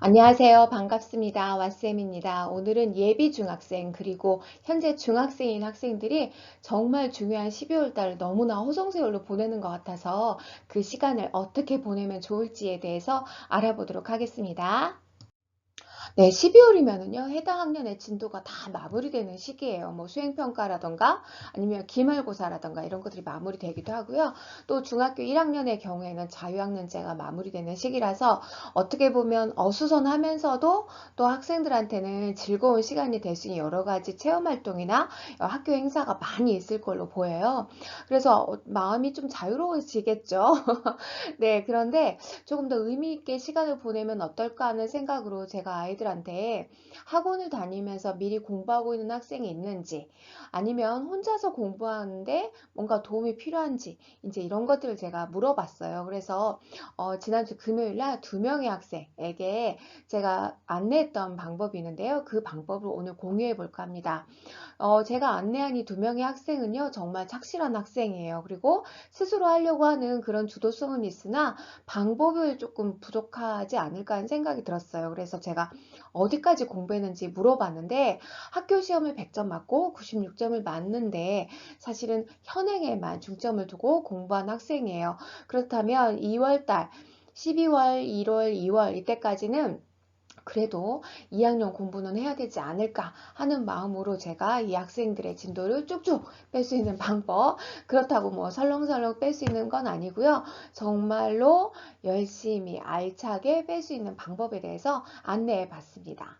안녕하세요. 반갑습니다. 왓쌤입니다. 오늘은 예비 중학생 그리고 현재 중학생인 학생들이 정말 중요한 12월 달을 너무나 호성세월로 보내는 것 같아서 그 시간을 어떻게 보내면 좋을지에 대해서 알아보도록 하겠습니다. 네, 12월이면은요, 해당 학년의 진도가 다 마무리되는 시기예요. 뭐 수행평가라던가 아니면 기말고사라던가 이런 것들이 마무리되기도 하고요. 또 중학교 1학년의 경우에는 자유학년제가 마무리되는 시기라서 어떻게 보면 어수선하면서도 또 학생들한테는 즐거운 시간이 될 수 있는 여러 가지 체험활동이나 학교 행사가 많이 있을 걸로 보여요. 그래서 마음이 좀 자유로워지겠죠. 네, 그런데 조금 더 의미 있게 시간을 보내면 어떨까 하는 생각으로 제가 아이들한테 학원을 다니면서 미리 공부하고 있는 학생이 있는지 아니면 혼자서 공부하는데 뭔가 도움이 필요한지 이제 이런 것들을 제가 물어봤어요. 그래서 지난주 금요일 날 두 명의 학생에게 제가 안내했던 방법이 있는데요. 그 방법을 오늘 공유해 볼까 합니다. 제가 안내한 이 두 명의 학생은요, 정말 착실한 학생이에요. 그리고 스스로 하려고 하는 그런 주도성은 있으나 방법을 조금 부족하지 않을까 하는 생각이 들었어요. 그래서 제가 어디까지 공부했는지 물어봤는데 학교 시험을 100점 맞고 96점을 맞는데 사실은 현행에만 중점을 두고 공부한 학생이에요. 그렇다면 2월 달, 12월, 1월, 2월 이때까지는 그래도 2학년 공부는 해야 되지 않을까 하는 마음으로 제가 이 학생들의 진도를 쭉쭉 뺄 수 있는 방법, 그렇다고 뭐 설렁설렁 뺄 수 있는 건 아니고요. 정말로 열심히 알차게 뺄 수 있는 방법에 대해서 안내해 봤습니다.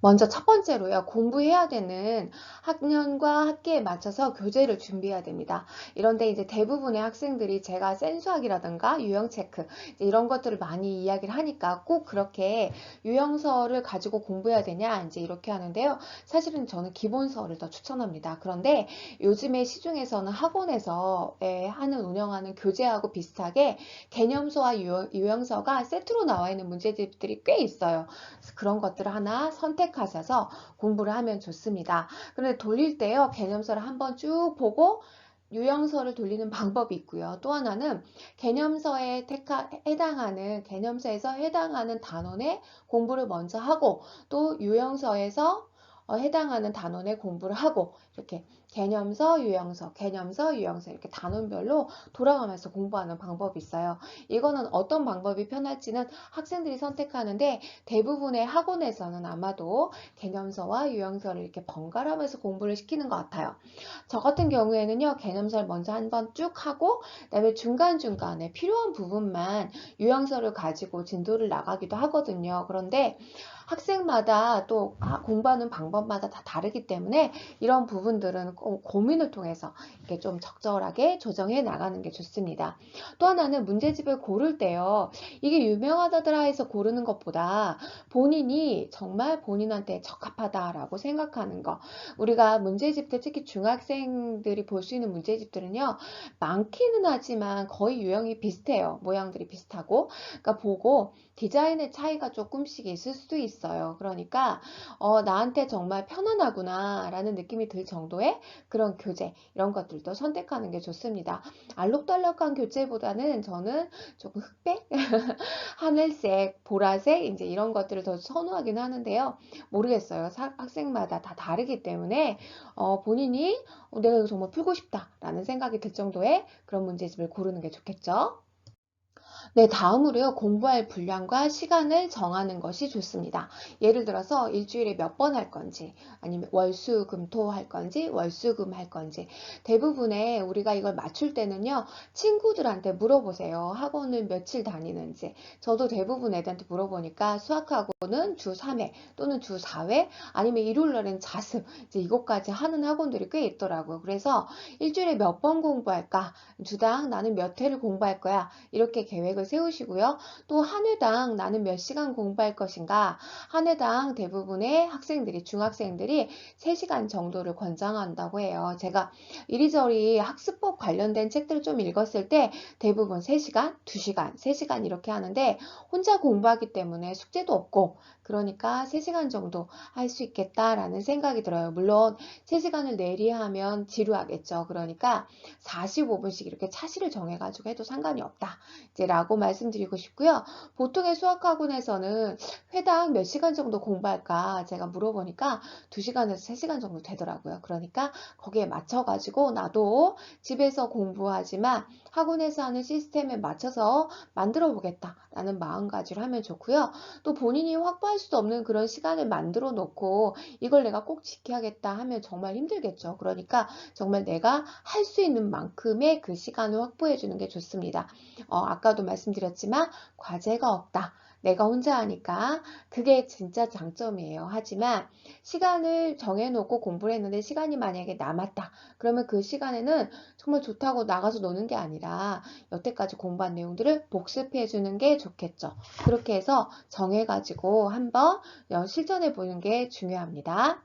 먼저 첫 번째로요. 공부해야 되는 학년과 학기에 맞춰서 교재를 준비해야 됩니다. 이런데 이제 대부분의 학생들이 제가 센수학이라든가 유형 체크 이런 것들을 많이 이야기를 하니까 꼭 그렇게 유형서를 가지고 공부해야 되냐 이제 이렇게 하는데요. 사실은 저는 기본서를 더 추천합니다. 그런데 요즘에 시중에서는 학원에서 하는 운영하는 교재하고 비슷하게 개념서와 유형서가 세트로 나와 있는 문제집들이 꽤 있어요. 그런 것들을 하나 선택하셔서 공부를 하면 좋습니다. 그런데 돌릴 때요, 개념서를 한번 쭉 보고 유형서를 돌리는 방법이 있고요. 또 하나는 개념서에서 해당하는 단원의 공부를 먼저 하고 또 유형서에서 해당하는 단원의 공부를 하고 이렇게 개념서, 유형서 이렇게 단원별로 돌아가면서 공부하는 방법이 있어요. 이거는 어떤 방법이 편할지는 학생들이 선택하는데 대부분의 학원에서는 아마도 개념서와 유형서를 이렇게 번갈아가면서 공부를 시키는 것 같아요. 저 같은 경우에는요, 개념서를 먼저 한번 쭉 하고, 그다음에 중간중간에 필요한 부분만 유형서를 가지고 진도를 나가기도 하거든요. 그런데 학생마다 또 공부하는 방법마다 다 다르기 때문에 이런 부분들은 고민을 통해서 이렇게 좀 적절하게 조정해 나가는 게 좋습니다. 또 하나는 문제집을 고를 때요. 이게 유명하다더라 해서 고르는 것보다 본인이 정말 본인한테 적합하다라고 생각하는 거. 우리가 문제집들 특히 중학생들이 볼 수 있는 문제집들은요. 많기는 하지만 거의 유형이 비슷해요. 모양들이 비슷하고. 그러니까 보고 디자인의 차이가 조금씩 있을 수도 있어요. 그러니까 나한테 정말 편안하구나 라는 느낌이 들 정도의 그런 교재 이런 것들도 선택하는 게 좋습니다. 알록달록한 교재보다는 저는 조금 흑백, 하늘색, 보라색 이제 이런 것들을 더 선호하긴 하는데요. 모르겠어요. 학생마다 다 다르기 때문에 본인이 내가 이거 정말 풀고 싶다라는 생각이 들 정도의 그런 문제집을 고르는 게 좋겠죠. 네, 다음으로요. 공부할 분량과 시간을 정하는 것이 좋습니다. 예를 들어서 일주일에 몇 번 할 건지, 아니면 월수, 금, 토 할 건지, 월수, 금 할 건지. 대부분의 우리가 이걸 맞출 때는요, 친구들한테 물어보세요. 학원을 며칠 다니는지. 저도 대부분 애들한테 물어보니까 수학학원은 주 3회 또는 주 4회, 아니면 일요일 날은 자습, 이제 이것까지 하는 학원들이 꽤 있더라고요. 그래서 일주일에 몇 번 공부할까? 주당 나는 몇 회를 공부할 거야. 이렇게 계획을 세우시고요. 또 한 회당 나는 몇 시간 공부할 것인가? 한 회당 대부분의 학생들이, 중학생들이 3시간 정도를 권장한다고 해요. 제가 이리저리 학습법 관련된 책들을 좀 읽었을 때 대부분 3시간, 2시간, 3시간 이렇게 하는데 혼자 공부하기 때문에 숙제도 없고 그러니까 3시간 정도 할 수 있겠다라는 생각이 들어요. 물론 3시간을 내리하면 지루하겠죠. 그러니까 45분씩 이렇게 차시를 정해가지고 해도 상관이 없다. 이제 라고 라고 말씀드리고 싶고요. 보통의 수학학원에서는 회당 몇 시간 정도 공부할까 제가 물어보니까 2시간에서 3시간 정도 되더라고요. 그러니까 거기에 맞춰가지고 나도 집에서 공부하지만 학원에서 하는 시스템에 맞춰서 만들어 보겠다라는 마음가짐을 하면 좋고요. 또 본인이 확보할 수도 없는 그런 시간을 만들어 놓고 이걸 내가 꼭 지켜야겠다 하면 정말 힘들겠죠. 그러니까 정말 내가 할 수 있는 만큼의 그 시간을 확보해 주는 게 좋습니다. 아까도 말씀드렸지만 과제가 없다. 내가 혼자 하니까 그게 진짜 장점이에요. 하지만 시간을 정해놓고 공부를 했는데 시간이 만약에 남았다. 그러면 그 시간에는 정말 좋다고 나가서 노는 게 아니라 여태까지 공부한 내용들을 복습해 주는 게 좋겠죠. 그렇게 해서 정해가지고 한번 실천해 보는 게 중요합니다.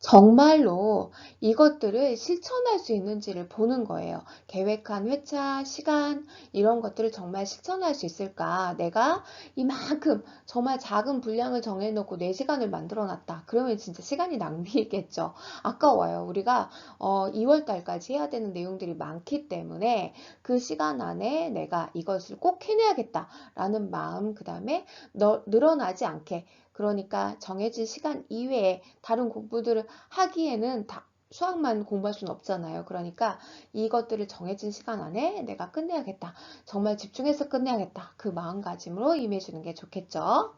정말로 이것들을 실천할 수 있는지를 보는 거예요. 계획한 회차, 시간 이런 것들을 정말 실천할 수 있을까? 내가 이만큼 정말 작은 분량을 정해놓고 4시간을 만들어 놨다. 그러면 진짜 시간이 낭비겠죠. 아까워요. 우리가 2월 달까지 해야 되는 내용들이 많기 때문에 그 시간 안에 내가 이것을 꼭 해내야겠다라는 마음, 그 다음에 늘어나지 않게 그러니까 정해진 시간 이외에 다른 공부들을 하기에는 수학만 공부할 수는 없잖아요. 그러니까 이것들을 정해진 시간 안에 내가 끝내야겠다. 정말 집중해서 끝내야겠다. 그 마음가짐으로 임해주는 게 좋겠죠.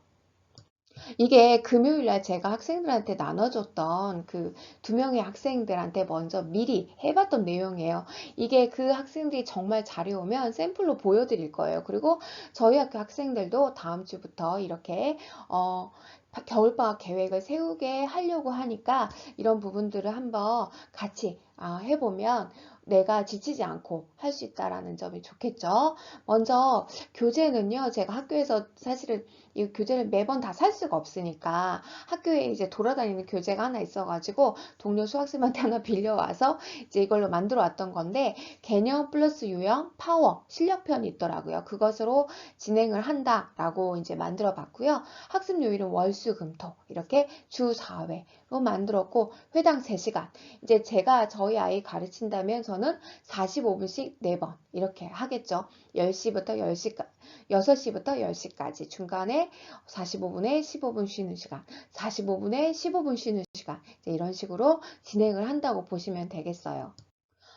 이게 금요일 날 제가 학생들한테 나눠줬던 그 2명의 학생들한테 먼저 미리 해봤던 내용이에요. 이게 그 학생들이 정말 잘해 오면 샘플로 보여드릴 거예요. 그리고 저희 학교 학생들도 다음 주부터 이렇게 겨울방학 계획을 세우게 하려고 하니까 이런 부분들을 한번 같이 해보면 내가 지치지 않고 할 수 있다라는 점이 좋겠죠. 먼저 교재는요, 제가 학교에서 사실은 이 교재를 매번 다 살 수가 없으니까 학교에 이제 돌아다니는 교재가 하나 있어가지고 동료 수학생한테 하나 빌려와서 이제 이걸로 만들어 왔던 건데 개념 플러스 유형, 파워, 실력편이 있더라고요. 그것으로 진행을 한다라고 이제 만들어 봤고요. 학습 요일은 월수 금토 이렇게 주 4회로 만들었고 회당 3시간. 이제 제가 저희 아이 가르친다면 저는 45분씩 4번 이렇게 하겠죠. 10시부터 10시까지 6시부터 10시까지 중간에 45분에 15분 쉬는 시간, 45분에 15분 쉬는 시간 이런 식으로 진행을 한다고 보시면 되겠어요.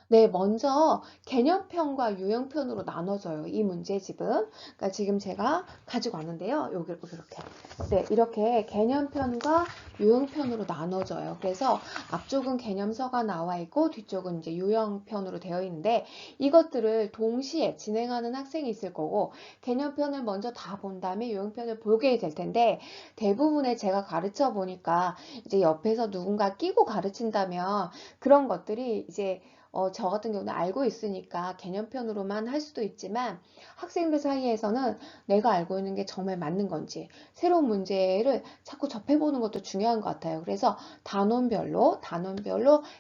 네, 먼저 개념편과 유형편으로 나눠져요. 이 문제집은. 그러니까 지금 제가 가지고 왔는데요. 여기 이렇게. 네, 이렇게 개념편과 유형편으로 나눠져요. 그래서 앞쪽은 개념서가 나와 있고 뒤쪽은 이제 유형편으로 되어 있는데 이것들을 동시에 진행하는 학생이 있을 거고 개념편을 먼저 다 본 다음에 유형편을 보게 될 텐데 대부분의 제가 가르쳐 보니까 이제 옆에서 누군가 끼고 가르친다면 그런 것들이 이제 저 같은 경우는 알고 있으니까 개념편으로만 할 수도 있지만 학생들 사이에서는 내가 알고 있는 게 정말 맞는 건지 새로운 문제를 자꾸 접해보는 것도 중요한 것 같아요. 그래서 단원별로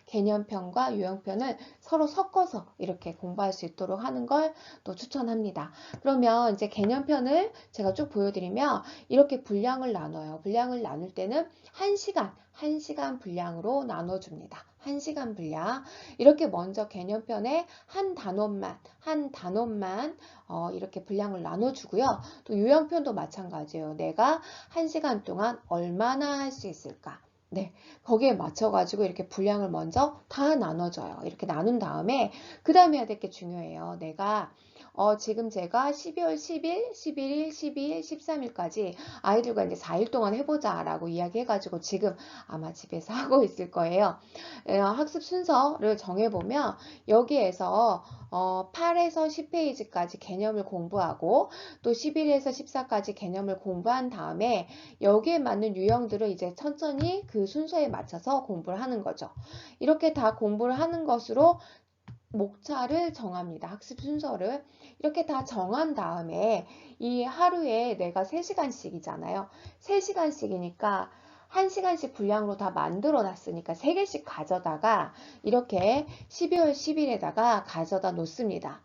개념편과 유형편을 서로 섞어서 이렇게 공부할 수 있도록 하는 걸 또 추천합니다. 그러면 이제 개념편을 제가 쭉 보여드리면 이렇게 분량을 나눠요. 분량을 나눌 때는 1시간 분량으로 나눠줍니다. 1시간 분량. 이렇게 먼저 개념편에 한 단원만 이렇게 분량을 나눠주고요. 또 유형편도 마찬가지예요. 내가 1시간 동안 얼마나 할 수 있을까? 네, 거기에 맞춰가지고 이렇게 분량을 먼저 다 나눠줘요. 이렇게 나눈 다음에 그 다음에 해야 될 게 중요해요. 내가 지금 제가 12월 10일, 11일, 12일, 13일까지 아이들과 이제 4일 동안 해보자 라고 이야기해가지고 지금 아마 집에서 하고 있을 거예요. 학습 순서를 정해보면 여기에서 8에서 10페이지까지 개념을 공부하고 또 11에서 14까지 개념을 공부한 다음에 여기에 맞는 유형들을 이제 천천히 그 순서에 맞춰서 공부를 하는 거죠. 이렇게 다 공부를 하는 것으로 목차를 정합니다. 학습 순서를. 이렇게 다 정한 다음에 이 하루에 내가 3시간씩이잖아요. 3시간씩이니까 1시간씩 분량으로 다 만들어 놨으니까 3개씩 가져다가 이렇게 12월 10일에다가 가져다 놓습니다.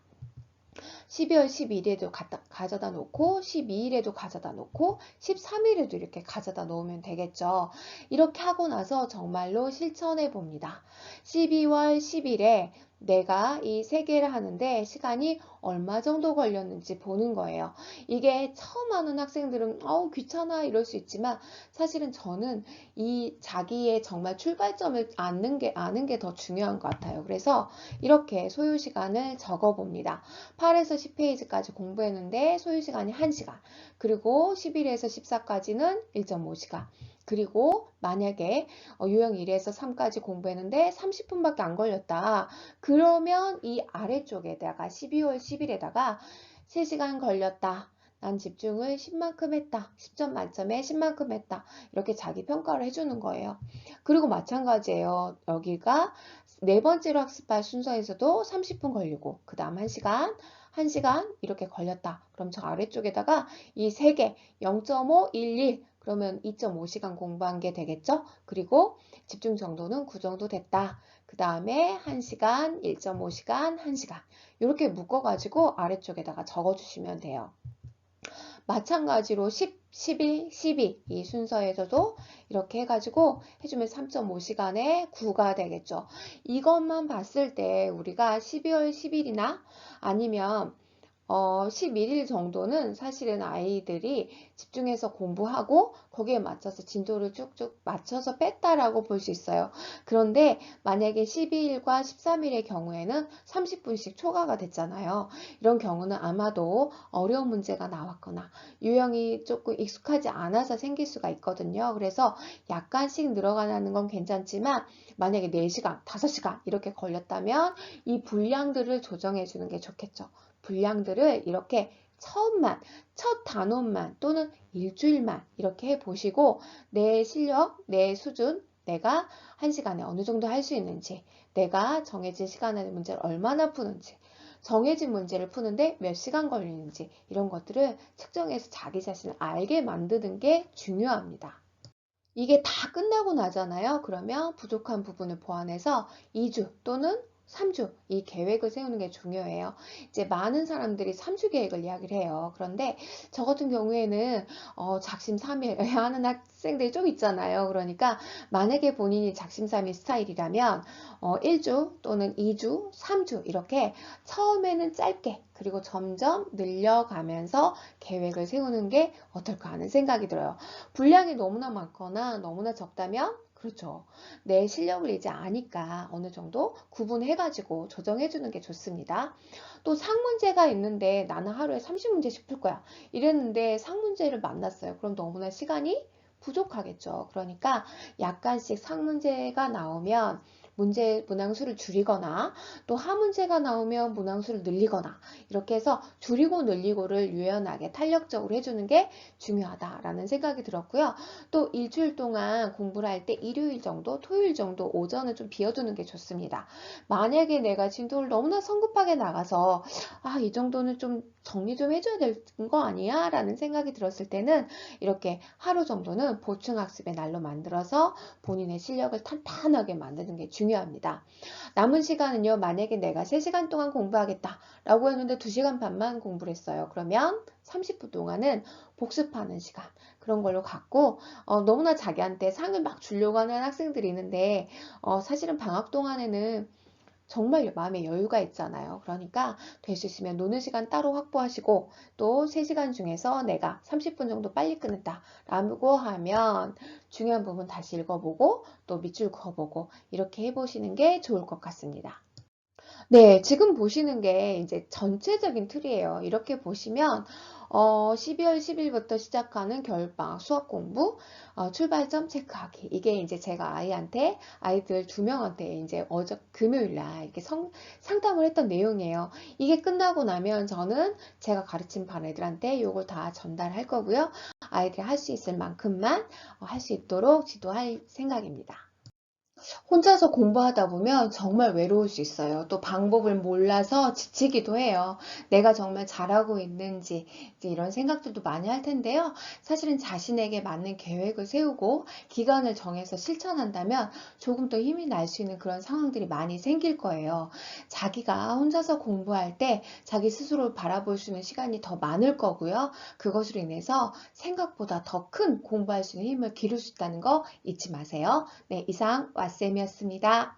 12월 12일에도 가져다 놓고 12일에도 가져다 놓고 13일에도 이렇게 가져다 놓으면 되겠죠. 이렇게 하고 나서 정말로 실천해 봅니다. 12월 10일에 내가 이 세 개를 하는데 시간이 얼마 정도 걸렸는지 보는 거예요. 이게 처음 하는 학생들은 귀찮아 이럴 수 있지만 사실은 저는 이 자기의 정말 출발점을 아는 게 더 중요한 것 같아요. 그래서 이렇게 소요 시간을 적어 봅니다. 8에서 10페이지까지 공부했는데 소요 시간이 1시간. 그리고 11에서 14까지는 1.5시간. 그리고 만약에 유형 1에서 3까지 공부했는데 30분밖에 안 걸렸다. 그러면 이 아래쪽에다가 12월 10일에다가 3시간 걸렸다. 난 집중을 10만큼 했다. 10점 만점에 10만큼 했다. 이렇게 자기 평가를 해주는 거예요. 그리고 마찬가지예요. 여기가 네 번째로 학습할 순서에서도 30분 걸리고 그 다음 1시간, 1시간 이렇게 걸렸다. 그럼 저 아래쪽에다가 이 세 개 0.5, 11 그러면 2.5시간 공부한 게 되겠죠? 그리고 집중 정도는 9 정도 됐다. 그 다음에 1시간, 1.5시간, 1시간 이렇게 묶어가지고 아래쪽에다가 적어주시면 돼요. 마찬가지로 10, 11, 12 이 순서에서도 이렇게 해가지고 해주면 3.5시간에 9가 되겠죠. 이것만 봤을 때 우리가 12월 10일이나 아니면 11일 정도는 사실은 아이들이 집중해서 공부하고 거기에 맞춰서 진도를 쭉쭉 맞춰서 뺐다라고 볼 수 있어요. 그런데 만약에 12일과 13일의 경우에는 30분씩 초과가 됐잖아요. 이런 경우는 아마도 어려운 문제가 나왔거나 유형이 조금 익숙하지 않아서 생길 수가 있거든요. 그래서 약간씩 늘어가는 건 괜찮지만 만약에 4시간, 5시간 이렇게 걸렸다면 이 분량들을 조정해 주는 게 좋겠죠. 분량들을 이렇게 첫 단원만 또는 일주일만 이렇게 해보시고 내 실력, 내 수준, 내가 한 시간에 어느 정도 할 수 있는지, 내가 정해진 시간에 문제를 얼마나 푸는지, 정해진 문제를 푸는데 몇 시간 걸리는지 이런 것들을 측정해서 자기 자신을 알게 만드는 게 중요합니다. 이게 다 끝나고 나잖아요. 그러면 부족한 부분을 보완해서 2주 또는 3주 이 계획을 세우는 게 중요해요. 이제 많은 사람들이 3주 계획을 이야기를 해요. 그런데 저 같은 경우에는 작심삼일 하는 학생들이 좀 있잖아요. 그러니까 만약에 본인이 작심삼일 스타일이라면 1주 또는 2주, 3주 이렇게 처음에는 짧게 그리고 점점 늘려가면서 계획을 세우는 게 어떨까 하는 생각이 들어요. 분량이 너무나 많거나 너무나 적다면 그렇죠. 내 실력을 이제 아니까 어느 정도 구분해가지고 조정해주는 게 좋습니다. 또 상문제가 있는데 나는 하루에 30문제씩 풀 거야. 이랬는데 상문제를 만났어요. 그럼 너무나 시간이 부족하겠죠. 그러니까 약간씩 상문제가 나오면 문항수를 줄이거나 또 하문제가 나오면 문항수를 늘리거나 이렇게 해서 줄이고 늘리고를 유연하게 탄력적으로 해주는 게 중요하다라는 생각이 들었고요. 또 일주일 동안 공부를 할 때 일요일 정도, 토요일 정도 오전을 좀 비워두는 게 좋습니다. 만약에 내가 진도를 너무나 성급하게 나가서 이 정도는 좀 정리 좀 해줘야 되는 거 아니야? 라는 생각이 들었을 때는 이렇게 하루 정도는 보충학습의 날로 만들어서 본인의 실력을 탄탄하게 만드는 게 중요합니다. 남은 시간은요, 만약에 내가 3시간 동안 공부하겠다 라고 했는데 2시간 반만 공부를 했어요. 그러면 30분 동안은 복습하는 시간 그런 걸로 갖고 너무나 자기한테 상을 막 주려고 하는 학생들이 있는데 사실은 방학 동안에는 정말 마음에 여유가 있잖아요. 그러니까 될 수 있으면 노는 시간 따로 확보하시고 또 3시간 중에서 내가 30분 정도 빨리 끊는다 라고 하면 중요한 부분 다시 읽어보고 또 밑줄 그어보고 이렇게 해보시는 게 좋을 것 같습니다. 네, 지금 보시는 게 이제 전체적인 틀이에요. 이렇게 보시면 12월 10일부터 시작하는 겨울방학 수학 공부 출발점 체크하기. 이게 이제 제가 아이들 2명한테 이제 어제 금요일 날 이렇게 상담을 했던 내용이에요. 이게 끝나고 나면 저는 제가 가르친 반 애들한테 이걸 다 전달할 거고요. 아이들이 할 수 있을 만큼만 할 수 있도록 지도할 생각입니다. 혼자서 공부하다 보면 정말 외로울 수 있어요. 또 방법을 몰라서 지치기도 해요. 내가 정말 잘하고 있는지 이제 이런 생각들도 많이 할 텐데요. 사실은 자신에게 맞는 계획을 세우고 기간을 정해서 실천한다면 조금 더 힘이 날 수 있는 그런 상황들이 많이 생길 거예요. 자기가 혼자서 공부할 때 자기 스스로를 바라볼 수 있는 시간이 더 많을 거고요. 그것으로 인해서 생각보다 더 큰 공부할 수 있는 힘을 기를 수 있다는 거 잊지 마세요. 네, 이상 왓쌤이었습니다.